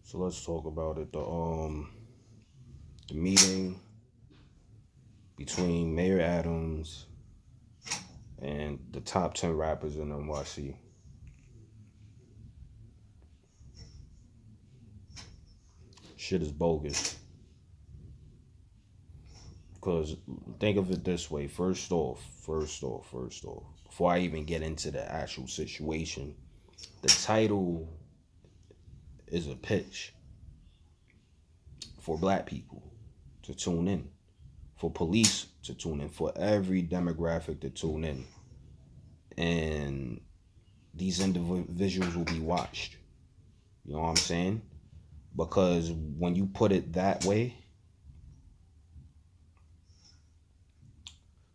So let's talk about it. The meeting between Mayor Adams and the top 10 rappers in NYC. Shit is bogus. Because think of it this way. First off, before I even get into the actual situation, the title is a pitch for black people to tune in, for police to tune in, for every demographic to tune in. And these individuals will be watched. You know what I'm saying? Because when you put it that way,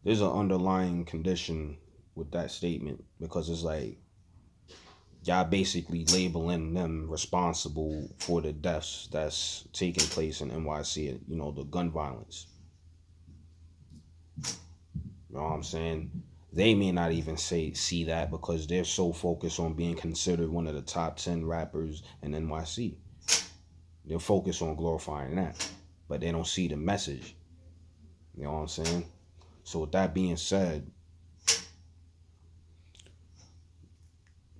there's an underlying condition with that statement because it's like y'all basically labeling them responsible for the deaths that's taking place in NYC, the gun violence. You know what I'm saying? They may not even see that because they're so focused on being considered one of the top 10 rappers in NYC. They're focused on glorifying that, but they don't see the message. You know what I'm saying? So with that being said,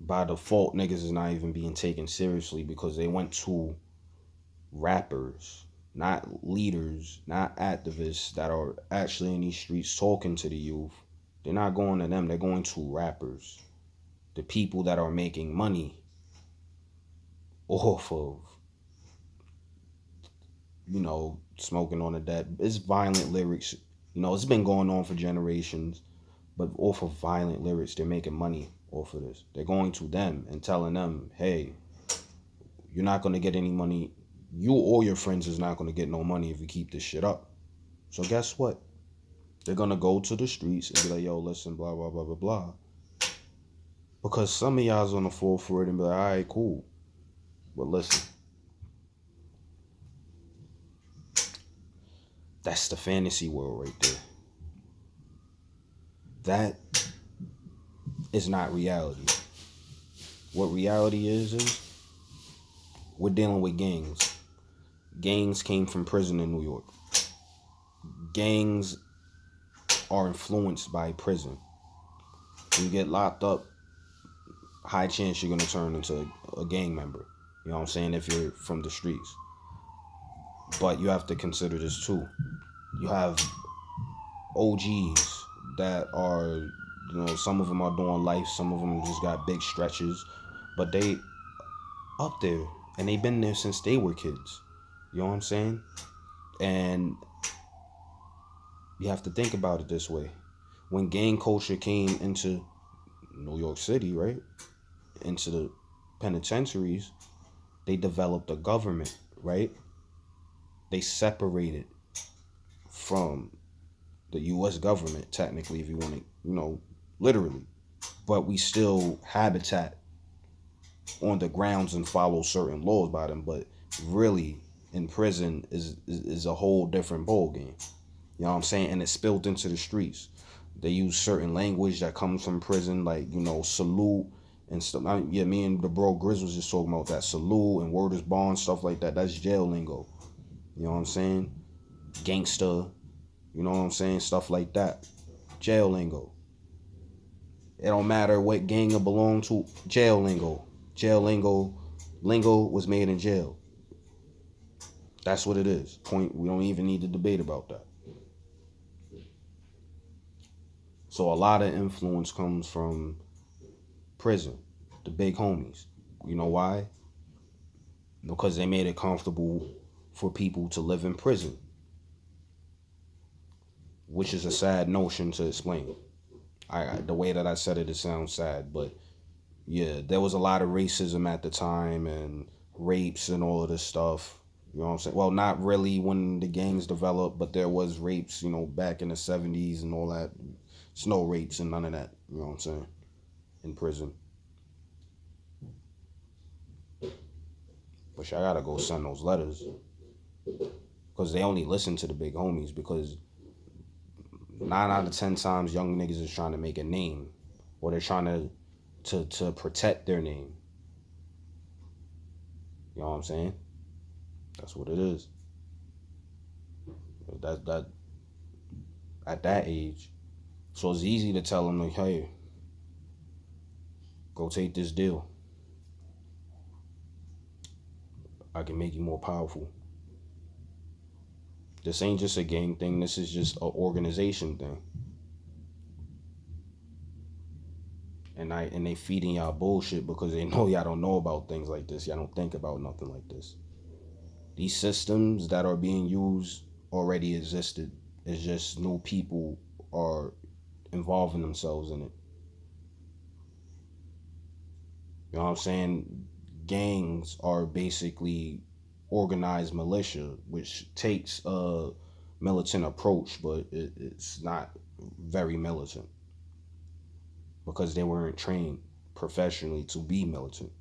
by default, niggas is not even being taken seriously because they went to rappers, not leaders, not activists that are actually in these streets talking to the youth. They're not going to them. They're going to rappers, the people that are making money off of, smoking on the dead. It's violent lyrics. It's been going on for generations, but off of violent lyrics, they're making money off of this. They're going to them and telling them, hey, you're not going to get any money. You or your friends is not going to get no money if you keep this shit up. So guess what? They're going to go to the streets and be like, yo, listen, blah, blah, blah, blah, blah. Because some of y'all's on the fall for it and be like, all right, cool. But listen, that's the fantasy world right there. That is not reality. What reality is we're dealing with gangs. Gangs came from prison in New York. Gangs are influenced by prison. When you get locked up, high chance you're going to turn into a gang member. You know what I'm saying? If you're from the streets. But you have to consider this too. You have OGs that are, some of them are doing life. Some of them just got big stretches. But they up there. And they've been there since they were kids. You know what I'm saying? And you have to think about it this way. When gang culture came into New York City, right? Into the penitentiaries, they developed a government, right? They separated from the U.S. government, technically, if you want to, literally. But we still habitat on the grounds and follow certain laws by them. But really, in prison is a whole different ball game. You know what I'm saying? And it's spilled into the streets. They use certain language that comes from prison, like, salute and stuff. Me and the bro Grizz was just talking about that. Salute and word is bond, stuff like that. That's jail lingo. You know what I'm saying? Gangster. You know what I'm saying? Stuff like that. Jail lingo. It don't matter what gang you belong to. Jail lingo. Jail lingo. Lingo was made in jail. That's what it is. Point. We don't even need to debate about that. So a lot of influence comes from prison, the big homies. You know why? Because they made it comfortable for people to live in prison, which is a sad notion to explain. The way that I said it sounds sad, but yeah, there was a lot of racism at the time and rapes and all of this stuff. You know what I'm saying? Well, not really when the gangs developed, but there was rapes, back in the 70s and all that. It's no rapes and none of that, you know what I'm saying, in prison. But I gotta go send those letters. Because they only listen to the big homies because 9 out of 10 times young niggas is trying to make a name. Or they're trying to protect their name. You know what I'm saying? That's what it is. That at that age. So it's easy to tell them like, hey, go take this deal. I can make you more powerful. This ain't just a gang thing. This is just an organization thing. And they feeding y'all bullshit because they know y'all don't know about things like this. Y'all don't think about nothing like this. These systems that are being used already existed. It's just new people are involving themselves in it. You know what I'm saying? Gangs are basically organized militia, which takes a militant approach, but it's not very militant because they weren't trained professionally to be militant.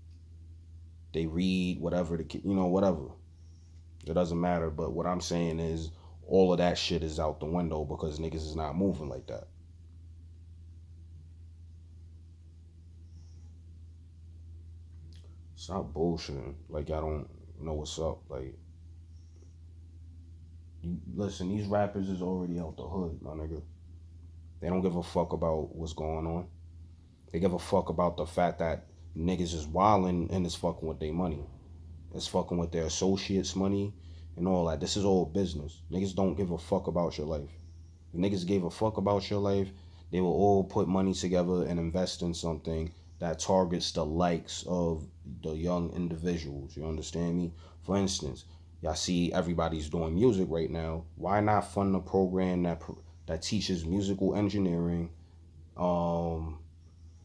They read whatever whatever. It doesn't matter. But what I'm saying is all of that shit is out the window because niggas is not moving like that. Stop bullshitting. Like y'all don't know what's up. Like you listen, these rappers is already out the hood, my nigga. They don't give a fuck about what's going on. They give a fuck about the fact that niggas is wilding and it's fucking with their money. It's fucking with their associates' money and all that. This is all business. Niggas don't give a fuck about your life. If niggas gave a fuck about your life, they will all put money together and invest in something that targets the likes of the young individuals. You understand me? For instance, y'all see everybody's doing music right now. Why not fund a program that teaches musical engineering, um,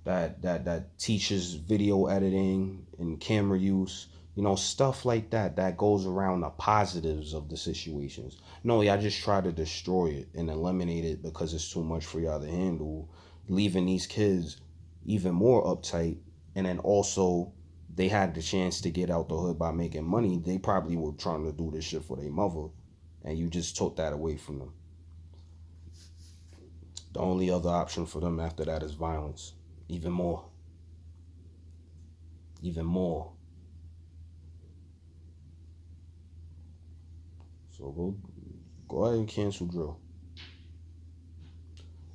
that teaches video editing and camera use, stuff like that goes around the positives of the situations. No, y'all just try to destroy it and eliminate it because it's too much for y'all to handle, leaving these kids even more uptight. And then also they had the chance to get out the hood by making money. They probably were trying to do this shit for their mother, and you just took that away from them. The only other option for them after that is violence. Even more. Even more. So go ahead and cancel drill.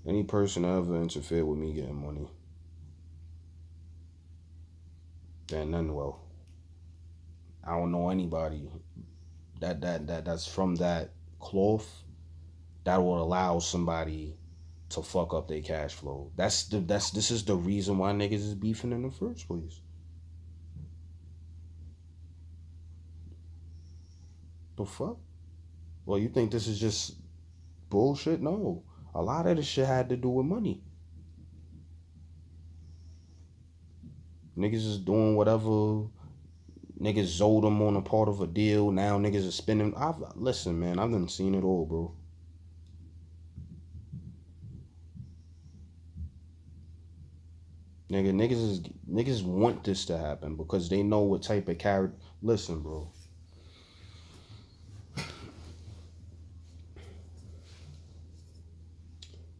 Any person that ever interfered with me getting money, then well, I don't know anybody that's from that cloth that will allow somebody to fuck up their cash flow. This is the reason why niggas is beefing in the first place. The fuck? Well, you think this is just bullshit? No. A lot of this shit had to do with money. Niggas is doing whatever. Niggas zold them on a part of a deal. Now niggas are spending. Listen, man, I've done seen it all, bro. Niggas want this to happen because they know what type of character. Listen, bro.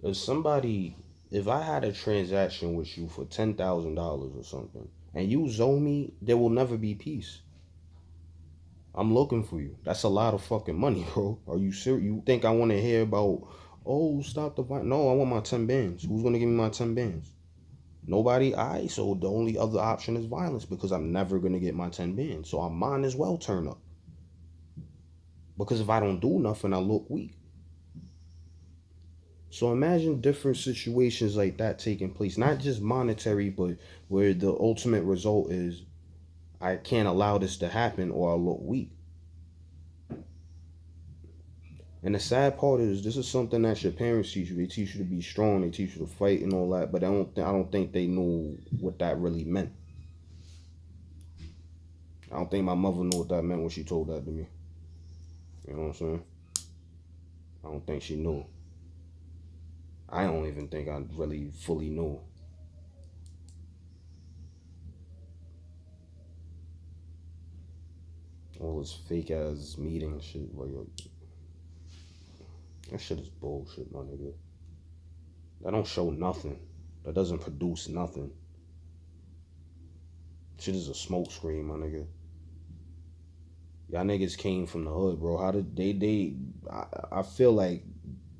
If I had a transaction with you for $10,000 or something, and you zoe me, there will never be peace. I'm looking for you. That's a lot of fucking money, bro. Are you serious? You think I want to hear about? Oh, stop the violence. No, I want my 10 bands. Who's gonna give me my 10 bands? Nobody. So the only other option is violence because I'm never gonna get my 10 bands. So I might as well turn up. Because if I don't do nothing, I look weak. So imagine different situations like that taking place, not just monetary, but where the ultimate result is I can't allow this to happen or I look weak. And the sad part is this is something that your parents teach you. They teach you to be strong, they teach you to fight and all that, but I don't think they knew what that really meant. I don't think my mother knew what that meant when she told that to me. You know what I'm saying? I don't think she knew. I don't even think I really fully knew. All this fake ass meeting shit, like that shit is bullshit, my nigga. That don't show nothing. That doesn't produce nothing. Shit is a smoke screen, my nigga. Y'all niggas came from the hood, bro. How did I feel like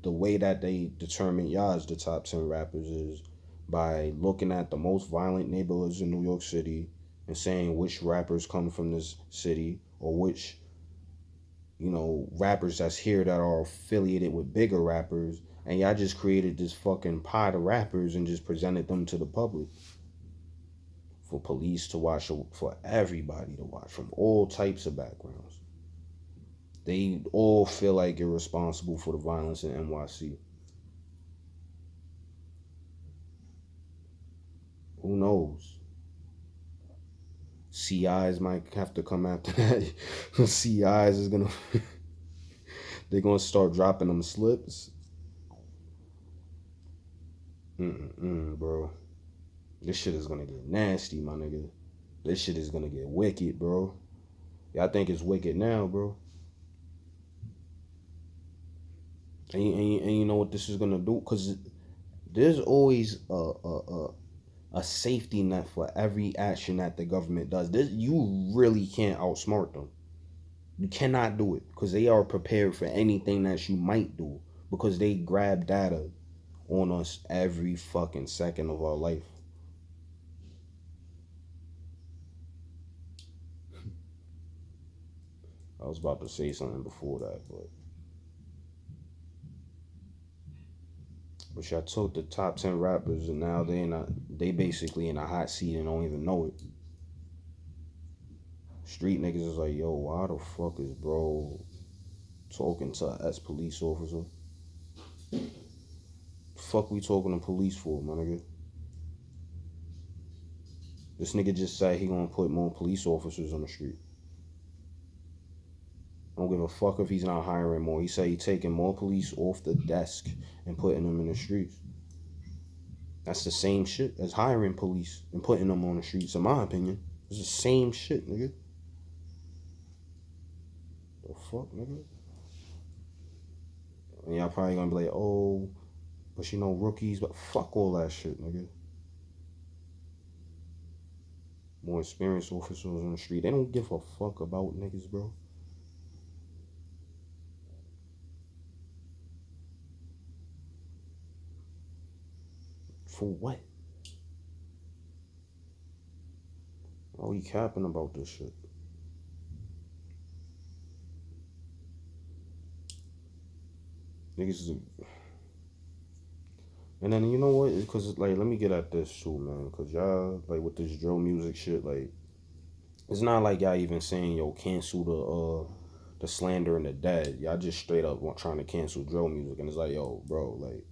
the way that they determine y'all as the top 10 rappers is by looking at the most violent neighborhoods in New York City and saying which rappers come from this city, or which, rappers that's here that are affiliated with bigger rappers. And y'all just created this fucking pot of rappers and just presented them to the public for police to watch, for everybody to watch from all types of backgrounds. They all feel like you're responsible for the violence in NYC. Who knows? CIs might have to come after that. CIs is gonna they're gonna start dropping them slips. Bro. This shit is gonna get nasty, my nigga. This shit is gonna get wicked, bro. Y'all think it's wicked now, bro. And you know what this is gonna do? Cause there's always a safety net for every action that the government does. This, you really can't outsmart them. You cannot do it because they are prepared for anything that you might do, because they grab data on us every fucking second of our life. I was about to say something before that, but y'all took the top 10 rappers and now they basically in a hot seat and don't even know it. Street niggas is like, yo, why the fuck is bro talking to an ex-police officer? Fuck we talking to police for, my nigga? This nigga just said he gonna put more police officers on the street. I don't give a fuck if he's not hiring more. He said he taking more police off the desk and putting them in the streets. That's the same shit as hiring police and putting them on the streets, in my opinion. It's the same shit, nigga. The fuck, nigga? And y'all probably gonna be like, oh, but rookies, but fuck all that shit, nigga. More experienced officers on the street. They don't give a fuck about niggas, bro. For what? Why are we capping about this shit? Niggas is and then you know what? Because like, let me get at this too, man. Because y'all like with this drill music shit, like it's not like y'all even saying yo cancel the slander and the dead. Y'all just straight up trying to cancel drill music, and it's like yo, bro, like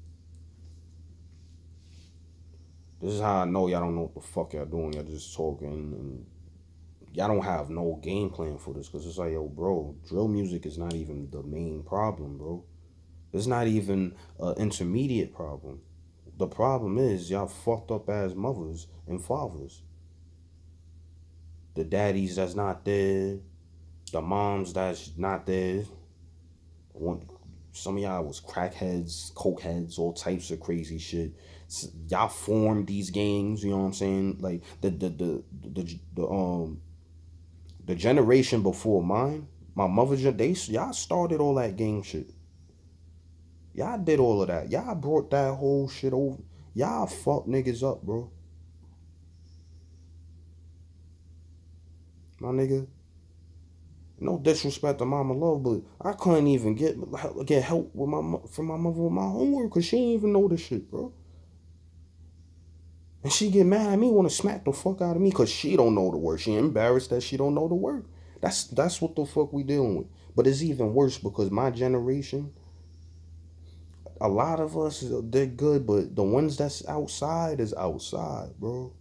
this is how I know y'all don't know what the fuck y'all doing. Y'all just talking and y'all don't have no game plan for this. Because it's like yo, bro, drill music is not even the main problem, bro. It's not even an intermediate problem. The problem is y'all fucked up ass mothers and fathers. The daddies that's not there, the moms that's not there. Some of y'all was crackheads, cokeheads, all types of crazy shit. Y'all formed these gangs. You know what I'm saying? Like the generation before mine, my mother's y'all started all that gang shit. Y'all did all of that. Y'all brought that whole shit over. Y'all fucked niggas up, bro. My nigga. No disrespect to Mama Love, but I couldn't even get help from my mother with my homework because she ain't even know this shit, bro. And she get mad at me, want to smack the fuck out of me because she don't know the word. She embarrassed that she don't know the word. That's what the fuck we dealing with. But it's even worse because my generation, a lot of us, they're good, but the ones that's outside is outside, bro.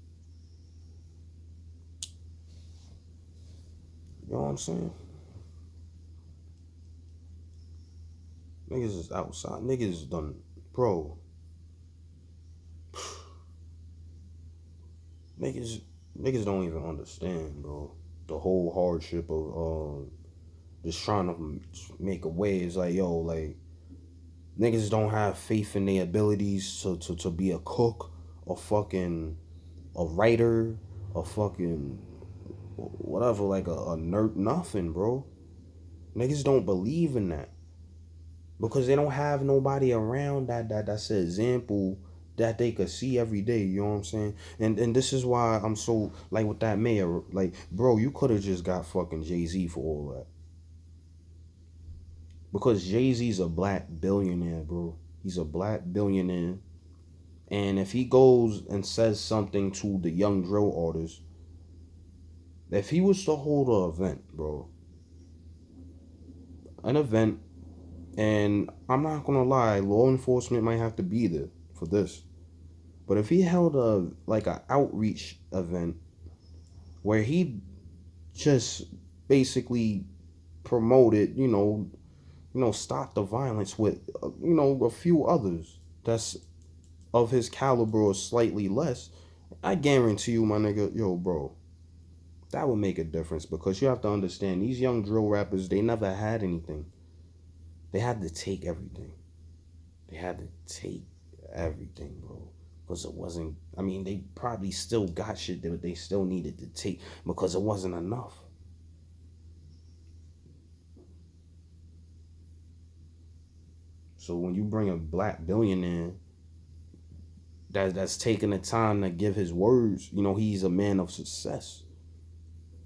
You know what I'm saying? Niggas is outside. Niggas done, bro. Niggas don't even understand, bro. The whole hardship of just trying to make a way. Is like, yo, like niggas don't have faith in their abilities to be a cook, a fucking a writer, a fucking whatever, like a nerd, nothing, bro. Niggas don't believe in that because they don't have nobody around that's an example that they could see every day. You know what I'm saying? And this is why I'm so like with that mayor. Like, bro, you could have just got fucking Jay-Z for all that because Jay-Z's a black billionaire, bro. He's a black billionaire. And if he goes and says something to the young drill artists, if he was to hold an event, bro, an event, and I'm not gonna lie, law enforcement might have to be there for this. But if he held a like an outreach event where he just basically promoted, stop the violence with, a few others that's of his caliber or slightly less, I guarantee you, my nigga, yo, bro, that would make a difference because you have to understand these young drill rappers, they never had anything. They had to take everything. They had to take everything, bro. Because it wasn't, I mean, they probably still got shit that they still needed to take because it wasn't enough. So when you bring a black billionaire that's taking the time to give his words, he's a man of success.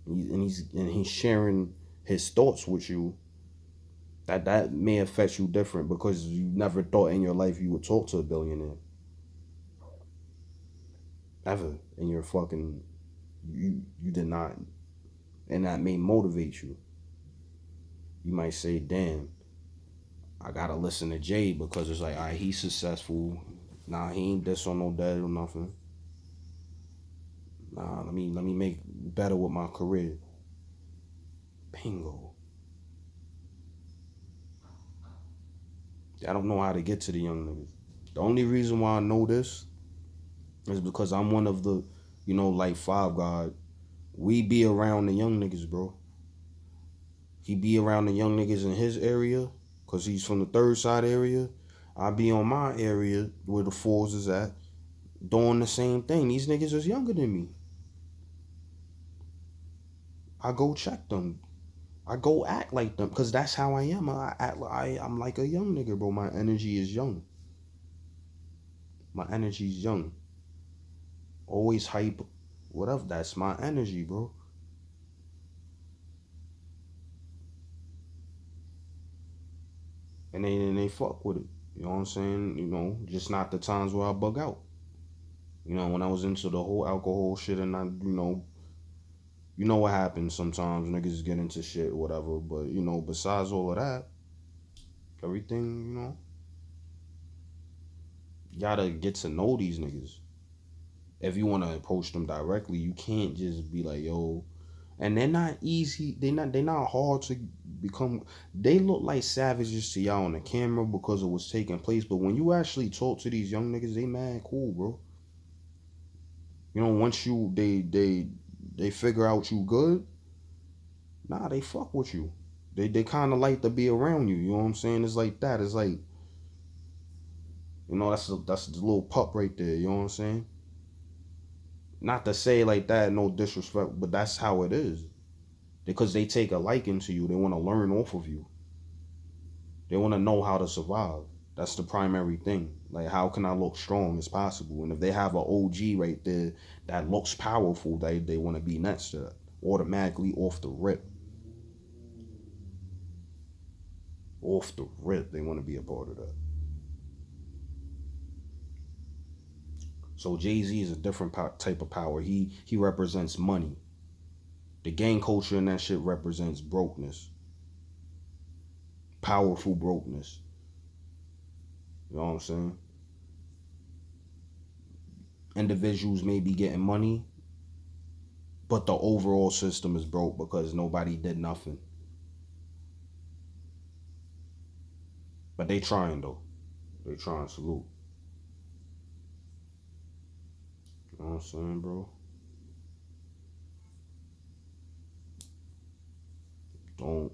He's sharing his thoughts with you. That may affect you different because you never thought in your life you would talk to a billionaire. Ever in your fucking you did not, and that may motivate you. You might say, damn, I gotta listen to Jay because it's like, all right, he's successful. Nah, he ain't this or no that or nothing. Nah, let me make better with my career. Bingo. I don't know how to get to the young niggas. The only reason why I know this is because I'm one of the, like Five God. We be around the young niggas, bro. He be around the young niggas in his area because he's from the third side area. I be on my area where the fours is at doing the same thing. These niggas is younger than me. I go check them. I go act like them because that's how I am. I'm like a young nigga, bro. My energy is young. My energy is young. Always hype. Whatever. That's my energy, bro. And they fuck with it. You know what I'm saying? Just not the times where I bug out. When I was into the whole alcohol shit and I what happens sometimes. Niggas get into shit or whatever. But, besides all of that, everything, you gotta get to know these niggas. If you want to approach them directly, you can't just be like, yo. And they're not easy. They're not hard to become. They look like savages to y'all on the camera because it was taking place. But when you actually talk to these young niggas, they mad cool, bro. Once they figure out you good, nah, they fuck with you. They kind of like to be around you. You know what I'm saying? It's like that. It's like, that's the little pup right there. You know what I'm saying? Not to say like that, no disrespect, but that's how it is. Because they take a liking to you. They want to learn off of you. They want to know how to survive. That's the primary thing. Like, how can I look strong as possible? And if they have an OG right there that looks powerful, they want to be next to that. Automatically off the rip. Off the rip, they want to be a part of that. So Jay-Z is a different type of power. He represents money. The gang culture and that shit represents brokenness. Powerful brokenness. You know what I'm saying? Individuals may be getting money, but the overall system is broke because nobody did nothing. But they trying though. They trying, salute. You know what I'm saying, bro? Don't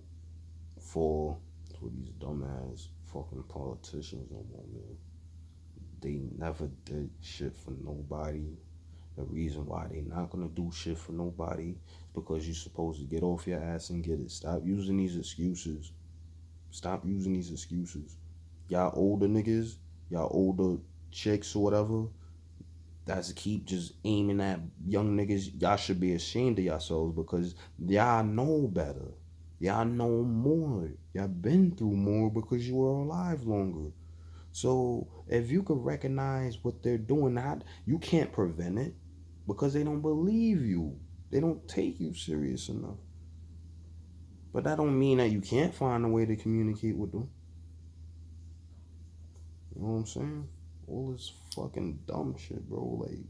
fall for these dumbass fucking politicians no more, man. They never did shit for nobody. The reason why they not gonna do shit for nobody is because you're supposed to get off your ass and get it. Stop using these excuses. Stop using these excuses. Y'all older niggas, y'all older chicks or whatever, that's keep just aiming at young niggas. Y'all should be ashamed of yourselves because y'all know better. Y'all know more. Y'all been through more because you were alive longer. So if you could recognize what they're doing, you can't prevent it because they don't believe you. They don't take you serious enough. But that don't mean that you can't find a way to communicate with them. You know what I'm saying? All this fucking dumb shit, bro. Like,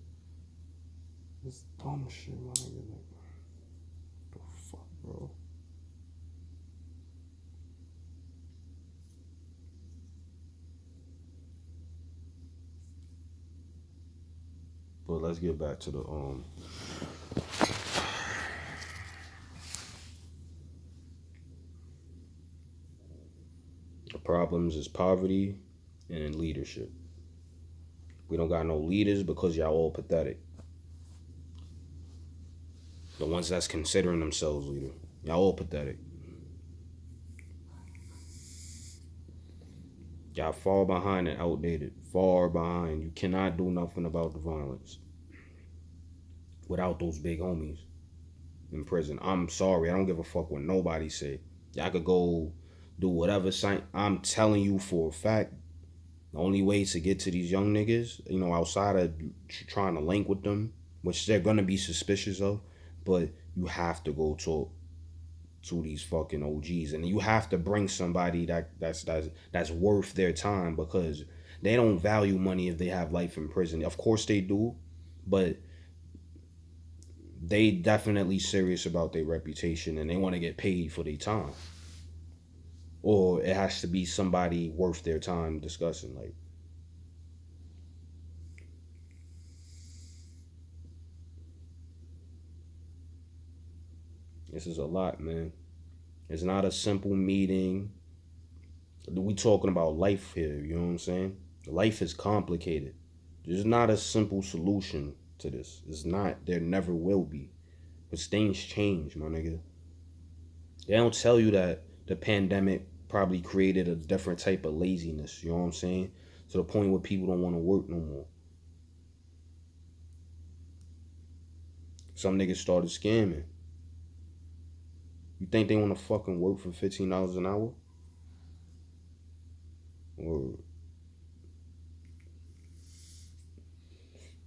this dumb shit, my nigga. Like, what the fuck, bro? But let's get back to the problems is poverty and leadership. We don't got no leaders because y'all all pathetic. The ones that's considering themselves leader, y'all all pathetic. Y'all far behind and outdated. Far behind. You cannot do nothing about the violence without those big homies in prison. I'm sorry. I don't give a fuck what nobody say. Y'all could go do whatever. I'm telling you for a fact, the only way to get to these young niggas, outside of trying to link with them, which they're gonna be suspicious of, but you have to go talk to these fucking OGs, and you have to bring somebody that's worth their time because they don't value money if they have life in prison. Of course they do, but they definitely serious about their reputation and they want to get paid for their time. Or it has to be somebody worth their time discussing. Like, this is a lot, man. It's not a simple meeting. We talking about life here, you know what I'm saying? Life is complicated. There's not a simple solution to this. It's not. There never will be. But things change, my nigga. They don't tell you that the pandemic probably created a different type of laziness, you know what I'm saying? To the point where people don't want to work no more. Some niggas started scamming. You think they want to fucking work for $15 an hour? Or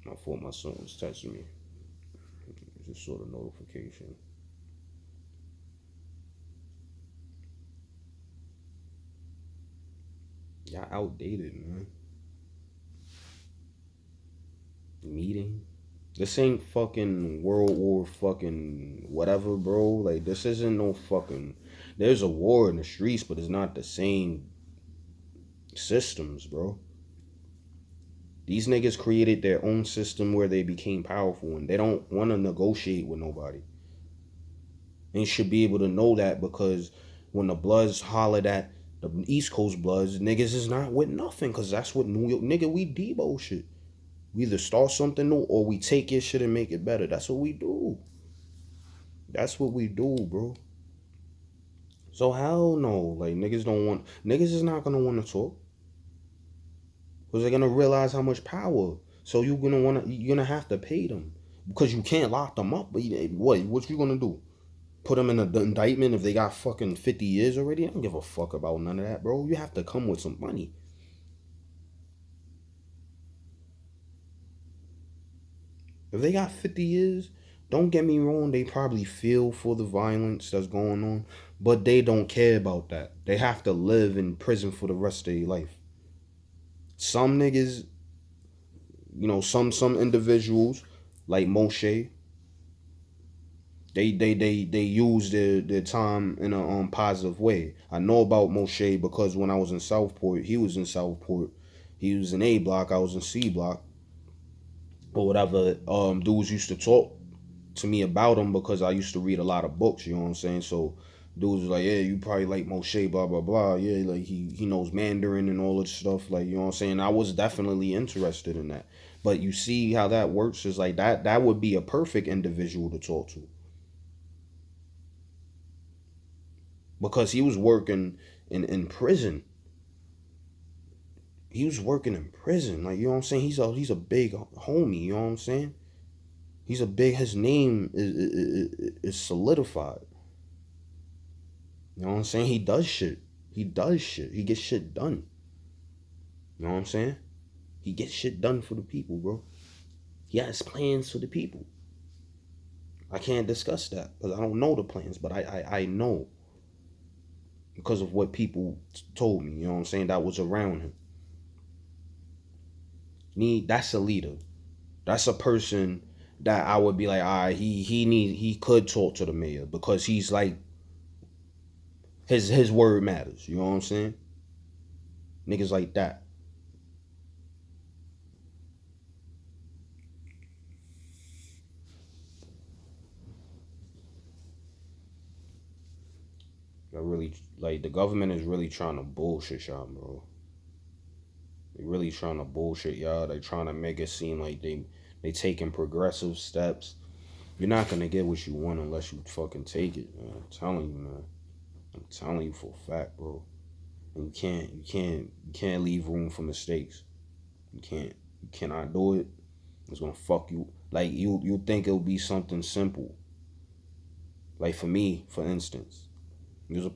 I thought my son was texting me. It's just sort of notification. Y'all outdated, man. Meeting. This ain't fucking World War fucking whatever, bro. Like, this isn't no fucking. There's a war in the streets, but it's not the same systems, bro. These niggas created their own system where they became powerful and they don't want to negotiate with nobody. And you should be able to know that because when the Bloods hollered at the East Coast Bloods, niggas is not with nothing because that's what New York, nigga, we Debo shit. We either start something new or we take your shit and make it better. That's what we do. That's what we do, bro. So hell no. Like, niggas is not gonna want to talk. Because they're gonna realize how much power. So you're gonna have to pay them. Because you can't lock them up. But what you gonna do? Put them in an indictment if they got fucking 50 years already? I don't give a fuck about none of that, bro. You have to come with some money. If they got 50 years, don't get me wrong, they probably feel for the violence that's going on, but they don't care about that. They have to live in prison for the rest of their life. Some niggas, some individuals like Moshe, they use their time in a positive way. I know about Moshe because when I was in Southport, he was in Southport. He was in A block, I was in C block. Or whatever. Dudes used to talk to me about him because I used to read a lot of books, you know what I'm saying? So dudes was like, yeah, you probably like Moshe, blah blah blah. Yeah, like he knows Mandarin and all that stuff, like, you know what I'm saying? I was definitely interested in that. But you see how that works is like that would be a perfect individual to talk to. Because he was working in prison. He was working in prison. Like, you know what I'm saying? He's a big homie, you know what I'm saying? He's a big, his name is solidified. You know what I'm saying? He does shit. He does shit. He gets shit done. You know what I'm saying? He gets shit done for the people, bro. He has plans for the people. I can't discuss that because I don't know the plans, but I know because of what people told me, you know what I'm saying, that was around him. That's a leader. That's a person that I would be like, all right, he could talk to the mayor because he's like his word matters. You know what I'm saying? Niggas like that. I really like the government is really trying to bullshit y'all, bro. They really trying to bullshit y'all. They trying to make it seem like they taking progressive steps. You're not gonna get what you want unless you fucking take it, man. I'm telling you, man. I'm telling you for a fact, bro. And you can't leave room for mistakes. You can't. You cannot do it. It's gonna fuck you. Like you think it'll be something simple. Like for me, for instance, there's a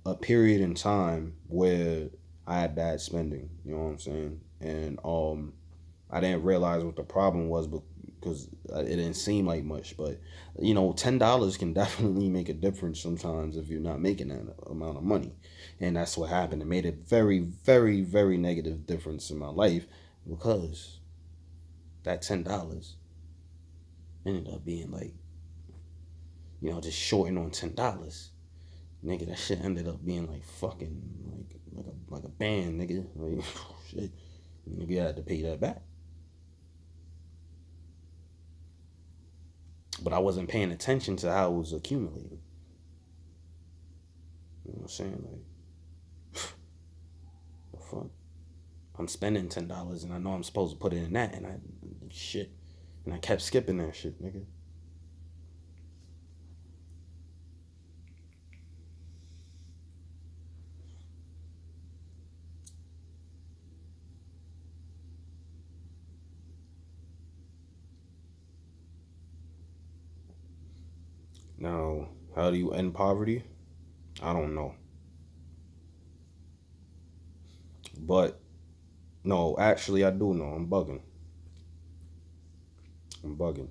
a period in time where I had bad spending. You know what I'm saying? And I didn't realize what the problem was because it didn't seem like much. But $10 can definitely make a difference sometimes if you're not making that amount of money. And that's what happened. It made a very, very, very negative difference in my life because that $10 ended up being like, just shorting on $10. Nigga, that shit ended up being like fucking like a band, nigga. Like shit. Nigga had to pay that back. But I wasn't paying attention to how it was accumulating. You know what I'm saying? Like, the fuck? I'm spending $10 and I know I'm supposed to put it in that and I kept skipping that shit, nigga. Now, how do you end poverty? I don't know. But no, actually I do know. I'm bugging. I'm bugging.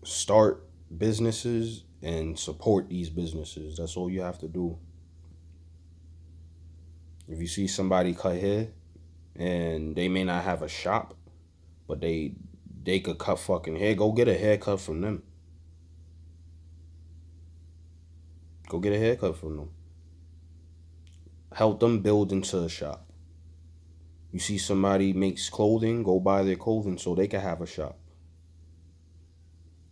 Start businesses and support these businesses. That's all you have to do. If you see somebody cut hair and they may not have a shop, but they could cut fucking hair, go get a haircut from them. Go get a haircut from them. Help them build into a shop. You see somebody makes clothing, go buy their clothing so they can have a shop.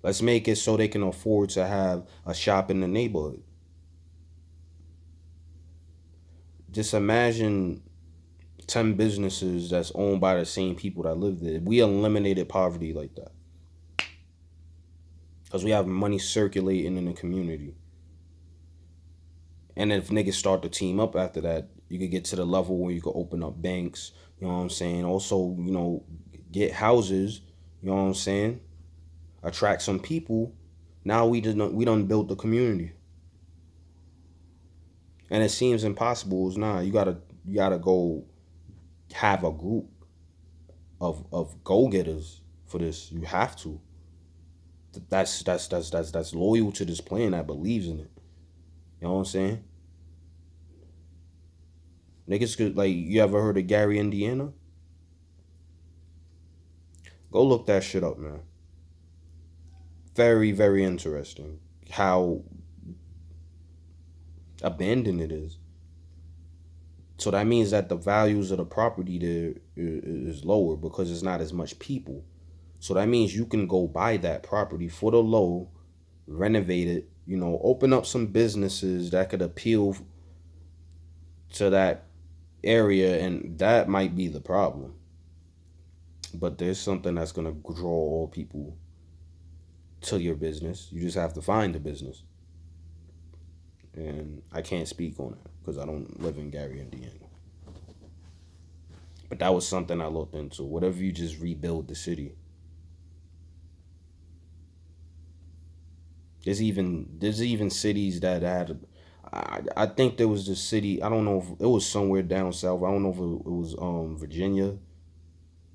Let's make it so they can afford to have a shop in the neighborhood. Just imagine 10 businesses that's owned by the same people that live there. We eliminated poverty like that. Because we have money circulating in the community. And if niggas start to team up after that, you could get to the level where you could open up banks, you know what I'm saying? Also, get houses, you know what I'm saying? Attract some people. Now we done built the community. And it seems impossible. It's not. You gotta go have a group of go-getters for this. You have to. That's loyal to this plan, that believes in it. You know what I'm saying? Niggas could, like, you ever heard of Gary, Indiana? Go look that shit up, man. Very, very interesting. How abandoned it is. So that means that the values of the property there is lower because it's not as much people. So that means you can go buy that property for the low, renovate it, open up some businesses that could appeal to that area, and that might be the problem. But there's something that's gonna draw all people to your business. You just have to find the business. And I can't speak on it because I don't live in Gary, Indiana. But that was something I looked into. Whatever you just rebuild the city. There's even cities that had. I think there was this city. I don't know if it was somewhere down south. I don't know if it was Virginia,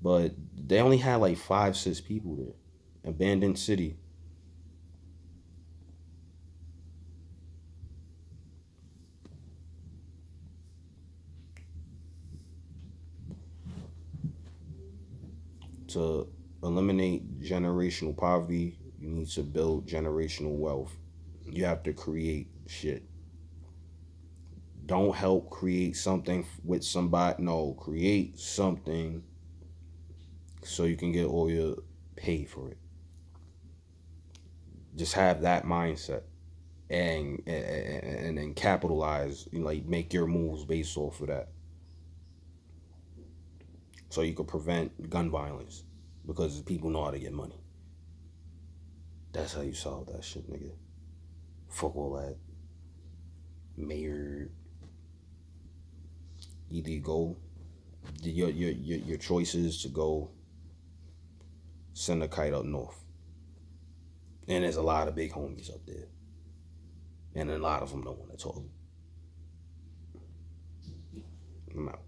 but they only had like 5, 6 people there. Abandoned city. To eliminate generational poverty, you need to build generational wealth. You have to create shit. Don't help create something with somebody. No, create something so you can get all your pay for it. Just have that mindset and then capitalize, like make your moves based off of that, so you could prevent gun violence because people know how to get money. That's how you solve that shit, nigga. Fuck all that mayor. Either you go, your choice is to go send a kite up north, and there's a lot of big homies up there, and a lot of them don't want to talk. I'm out.